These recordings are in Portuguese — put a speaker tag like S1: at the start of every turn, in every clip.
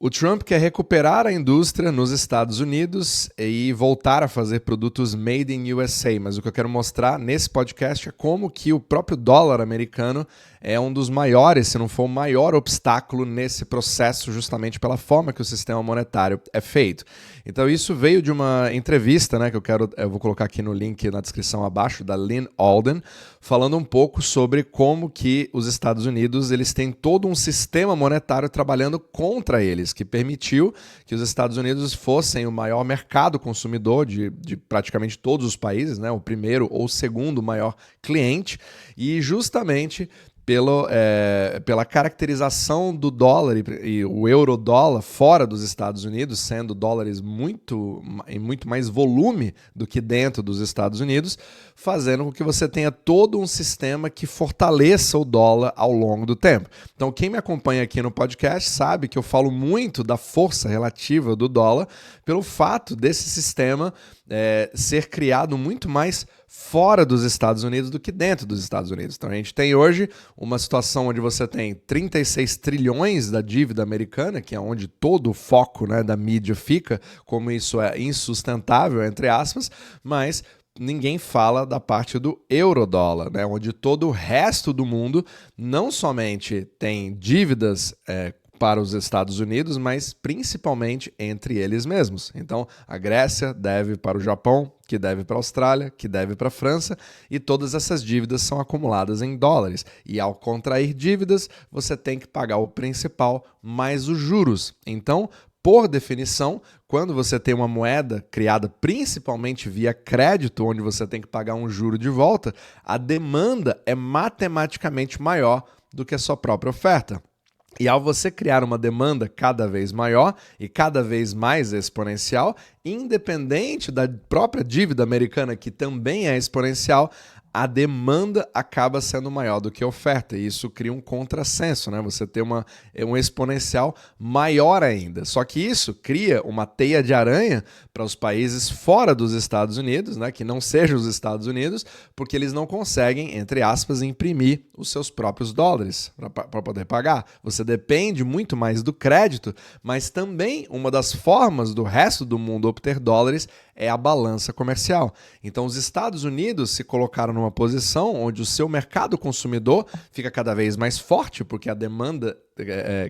S1: O Trump quer recuperar a indústria nos Estados Unidos e voltar a fazer produtos made in USA, mas o que eu quero mostrar nesse podcast é como que o próprio dólar americano é um dos maiores, se não for o maior obstáculo nesse processo, justamente pela forma que o sistema monetário é feito. Então isso veio de uma entrevista, né, que eu vou colocar aqui no link na descrição abaixo, da Lynn Alden, falando um pouco sobre como que os Estados Unidos eles têm todo um sistema monetário trabalhando contra eles, que permitiu que os Estados Unidos fossem o maior mercado consumidor de praticamente todos os países, né, o primeiro ou segundo maior cliente, e justamente pela caracterização do dólar e o euro-dólar fora dos Estados Unidos, sendo dólares em muito mais volume do que dentro dos Estados Unidos, fazendo com que você tenha todo um sistema que fortaleça o dólar ao longo do tempo. Então, quem me acompanha aqui no podcast sabe que eu falo muito da força relativa do dólar pelo fato desse sistema ser criado muito mais fora dos Estados Unidos do que dentro dos Estados Unidos. Então a gente tem hoje uma situação onde você tem 36 trilhões da dívida americana, que é onde todo o foco, né, da mídia fica, como isso é insustentável, entre aspas, mas ninguém fala da parte do eurodólar, né, onde todo o resto do mundo não somente tem dívidas para os Estados Unidos, mas principalmente entre eles mesmos. Então, a Grécia deve para o Japão, que deve para a Austrália, que deve para a França, e todas essas dívidas são acumuladas em dólares. E ao contrair dívidas, você tem que pagar o principal mais os juros. Então, por definição, quando você tem uma moeda criada principalmente via crédito, onde você tem que pagar um juro de volta, a demanda é matematicamente maior do que a sua própria oferta. E ao você criar uma demanda cada vez maior e cada vez mais exponencial, independente da própria dívida americana, que também é exponencial, a demanda acaba sendo maior do que a oferta, e isso cria um contrassenso, né? Você tem um exponencial maior ainda. Só que isso cria uma teia de aranha para os países fora dos Estados Unidos, né? Que não sejam os Estados Unidos, porque eles não conseguem, entre aspas, imprimir os seus próprios dólares para poder pagar. Você depende muito mais do crédito, mas também uma das formas do resto do mundo obter dólares é a balança comercial. Então, os Estados Unidos se colocaram numa posição onde o seu mercado consumidor fica cada vez mais forte, porque a demanda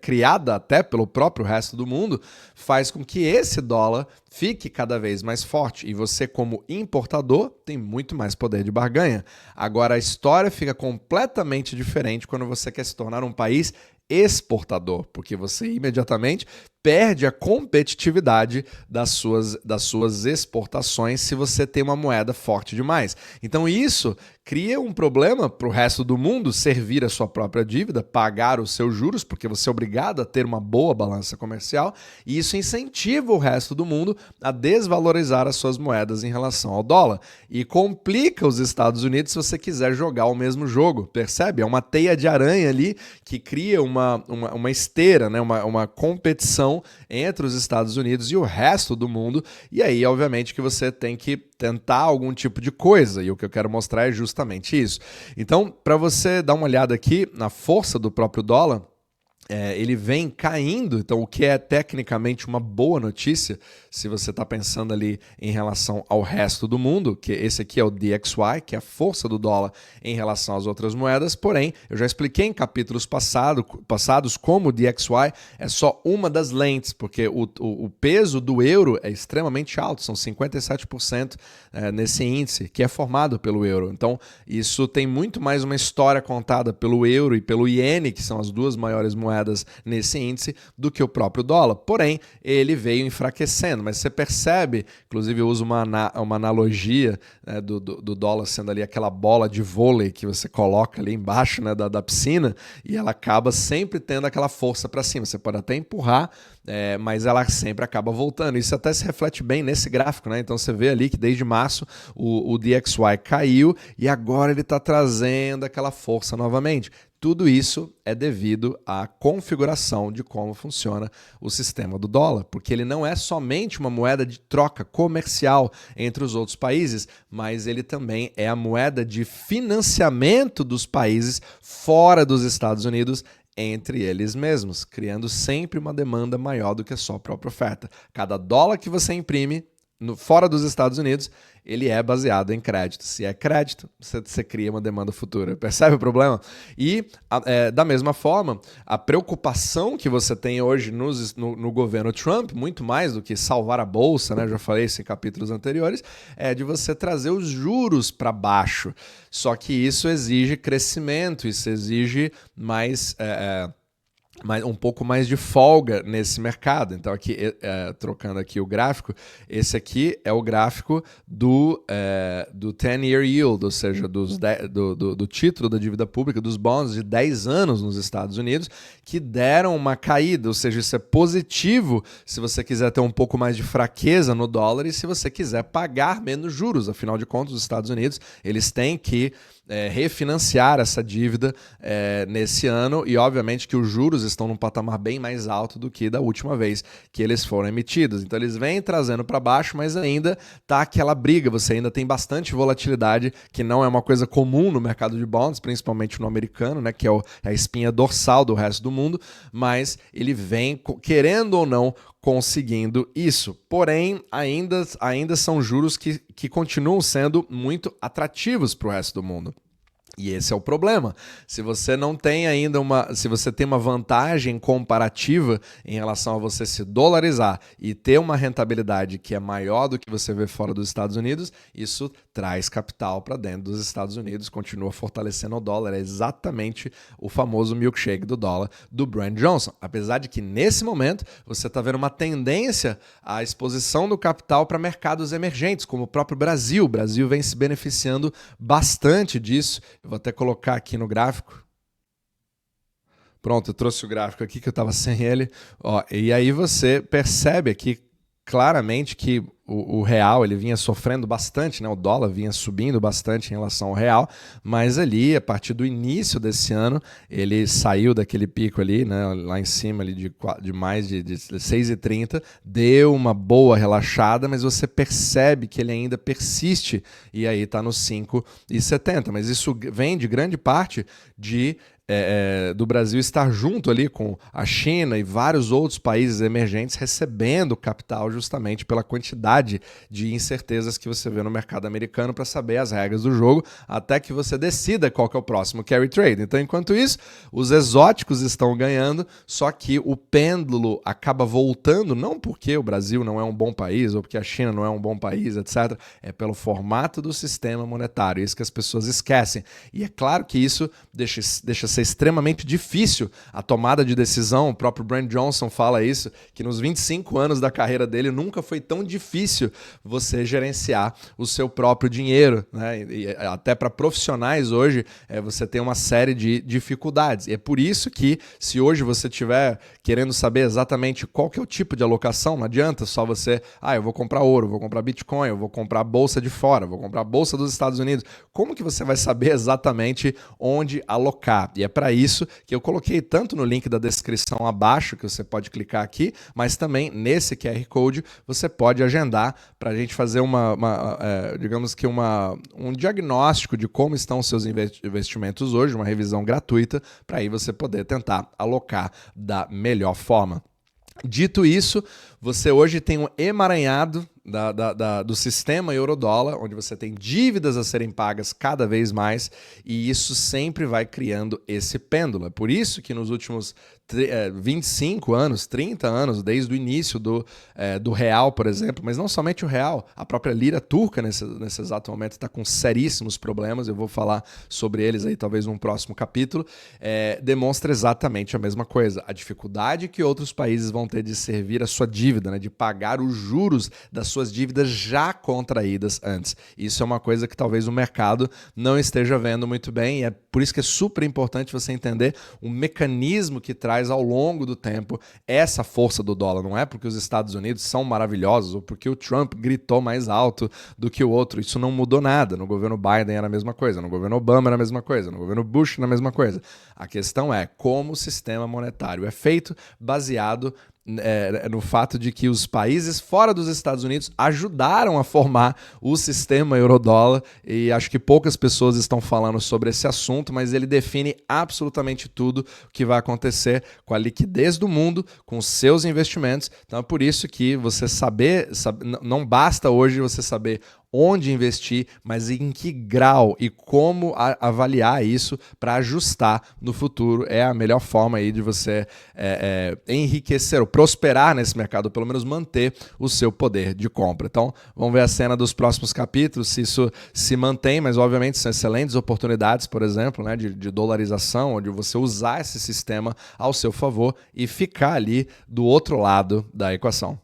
S1: criada até pelo próprio resto do mundo faz com que esse dólar fique cada vez mais forte. E você, como importador, tem muito mais poder de barganha. Agora, a história fica completamente diferente quando você quer se tornar um país exportador, porque você imediatamente perde a competitividade das suas exportações se você tem uma moeda forte demais. Então isso cria um problema para o resto do mundo servir a sua própria dívida, pagar os seus juros, porque você é obrigado a ter uma boa balança comercial, e isso incentiva o resto do mundo a desvalorizar as suas moedas em relação ao dólar. E complica os Estados Unidos se você quiser jogar o mesmo jogo, percebe? É uma teia de aranha ali que cria uma esteira, né? uma competição entre os Estados Unidos e o resto do mundo, e aí, obviamente, que você tem que tentar algum tipo de coisa, e o que eu quero mostrar é justamente isso. Então, para você dar uma olhada aqui na força do próprio dólar, ele vem caindo, então o que é tecnicamente uma boa notícia, se você está pensando ali em relação ao resto do mundo, que esse aqui é o DXY, que é a força do dólar em relação às outras moedas, porém, eu já expliquei em capítulos passados como o DXY é só uma das lentes, porque o peso do euro é extremamente alto, são 57% nesse índice, que é formado pelo euro. Então, isso tem muito mais uma história contada pelo euro e pelo iene, que são as duas maiores moedas nesse índice, do que o próprio dólar. Porém, ele veio enfraquecendo, mas você percebe, inclusive eu uso uma analogia do dólar sendo ali aquela bola de vôlei que você coloca ali embaixo, né, da piscina, e ela acaba sempre tendo aquela força para cima. Você pode até empurrar, mas ela sempre acaba voltando. Isso até se reflete bem nesse gráfico, né? Então você vê ali que desde março o DXY caiu e agora ele está trazendo aquela força novamente. Tudo isso é devido à configuração de como funciona o sistema do dólar, porque ele não é somente uma moeda de troca comercial entre os outros países, mas ele também é a moeda de financiamento dos países fora dos Estados Unidos entre eles mesmos, criando sempre uma demanda maior do que a sua própria oferta. Cada dólar que você imprime fora dos Estados Unidos, ele é baseado em crédito. Se é crédito, você cria uma demanda futura. Percebe o problema? E, da mesma forma, a preocupação que você tem hoje no governo Trump, muito mais do que salvar a bolsa, né? Eu já falei isso em capítulos anteriores, é de você trazer os juros para baixo. Só que isso exige crescimento, isso exige mais... um pouco mais de folga nesse mercado. Então, aqui, trocando aqui o gráfico, esse aqui é o gráfico do 10-year yield, ou seja, do título da dívida pública, dos bonds de 10 anos nos Estados Unidos, que deram uma caída, ou seja, isso é positivo se você quiser ter um pouco mais de fraqueza no dólar e se você quiser pagar menos juros. Afinal de contas, os Estados Unidos, eles têm que refinanciar essa dívida nesse ano e obviamente que os juros estão num patamar bem mais alto do que da última vez que eles foram emitidos. Então eles vêm trazendo para baixo, mas ainda tá aquela briga, você ainda tem bastante volatilidade, que não é uma coisa comum no mercado de bonds, principalmente no americano, né, que é a espinha dorsal do resto do mundo, mas ele vem, querendo ou não, conseguindo isso. Porém, ainda são juros que continuam sendo muito atrativos para o resto do mundo. E esse é o problema. Se você não tem ainda se você tem uma vantagem comparativa em relação a você se dolarizar e ter uma rentabilidade que é maior do que você vê fora dos Estados Unidos, isso traz capital para dentro dos Estados Unidos, continua fortalecendo o dólar. É exatamente o famoso milkshake do dólar do Brian Johnson. Apesar de que nesse momento você está vendo uma tendência à exposição do capital para mercados emergentes, como o próprio Brasil. O Brasil vem se beneficiando bastante disso. Eu vou até colocar aqui no gráfico. Pronto, eu trouxe o gráfico aqui que eu estava sem ele. Ó, e aí você percebe aqui claramente que o real ele vinha sofrendo bastante, né? O dólar vinha subindo bastante em relação ao real, mas ali, a partir do início desse ano, ele saiu daquele pico ali, né? Lá em cima ali de mais de 6,30, deu uma boa relaxada, mas você percebe que ele ainda persiste e aí está nos 5,70. Mas isso vem de grande parte do Brasil estar junto ali com a China e vários outros países emergentes recebendo capital justamente pela quantidade de incertezas que você vê no mercado americano para saber as regras do jogo até que você decida qual que é o próximo carry trade. Então, enquanto isso, os exóticos estão ganhando, só que o pêndulo acaba voltando, não porque o Brasil não é um bom país ou porque a China não é um bom país, etc. É pelo formato do sistema monetário, isso que as pessoas esquecem. E é claro que isso deixa ser extremamente difícil a tomada de decisão. O próprio Brian Johnson fala isso, que nos 25 anos da carreira dele nunca foi tão difícil você gerenciar o seu próprio dinheiro, né? E até para profissionais hoje você tem uma série de dificuldades. E é por isso que se hoje você estiver querendo saber exatamente qual que é o tipo de alocação, não adianta só você, eu vou comprar ouro, vou comprar Bitcoin, eu vou comprar a bolsa de fora, vou comprar a bolsa dos Estados Unidos. Como que você vai saber exatamente onde alocar? E é para isso que eu coloquei tanto no link da descrição abaixo, que você pode clicar aqui, mas também nesse QR Code você pode agendar para a gente fazer digamos que um diagnóstico de como estão os seus investimentos hoje, uma revisão gratuita, para aí você poder tentar alocar da melhor forma. Dito isso, você hoje tem um emaranhado do sistema euro-dólar, onde você tem dívidas a serem pagas cada vez mais, e isso sempre vai criando esse pêndulo. É por isso que nos últimos 25 anos, 30 anos, desde o início do real, por exemplo, mas não somente o real, a própria lira turca nesse exato momento está com seríssimos problemas, eu vou falar sobre eles aí talvez num próximo capítulo, demonstra exatamente a mesma coisa, a dificuldade que outros países vão ter de servir a sua dívida, né, de pagar os juros das suas dívidas já contraídas antes. Isso é uma coisa que talvez o mercado não esteja vendo muito bem, e é por isso que é super importante você entender o mecanismo que traz ao longo do tempo essa força do dólar. Não é porque os Estados Unidos são maravilhosos ou porque o Trump gritou mais alto do que o outro. Isso não mudou nada. No governo Biden era a mesma coisa, no governo Obama era a mesma coisa, no governo Bush era a mesma coisa. A questão é como o sistema monetário é feito baseado no fato de que os países fora dos Estados Unidos ajudaram a formar o sistema eurodólar, e acho que poucas pessoas estão falando sobre esse assunto, mas ele define absolutamente tudo o que vai acontecer com a liquidez do mundo, com os seus investimentos. Então é por isso que você não basta hoje você saber onde investir, mas em que grau e como avaliar isso para ajustar no futuro é a melhor forma aí de você enriquecer ou prosperar nesse mercado, ou pelo menos manter o seu poder de compra. Então, vamos ver a cena dos próximos capítulos, se isso se mantém, mas obviamente são excelentes oportunidades, por exemplo, né, de dolarização, onde você usar esse sistema ao seu favor e ficar ali do outro lado da equação.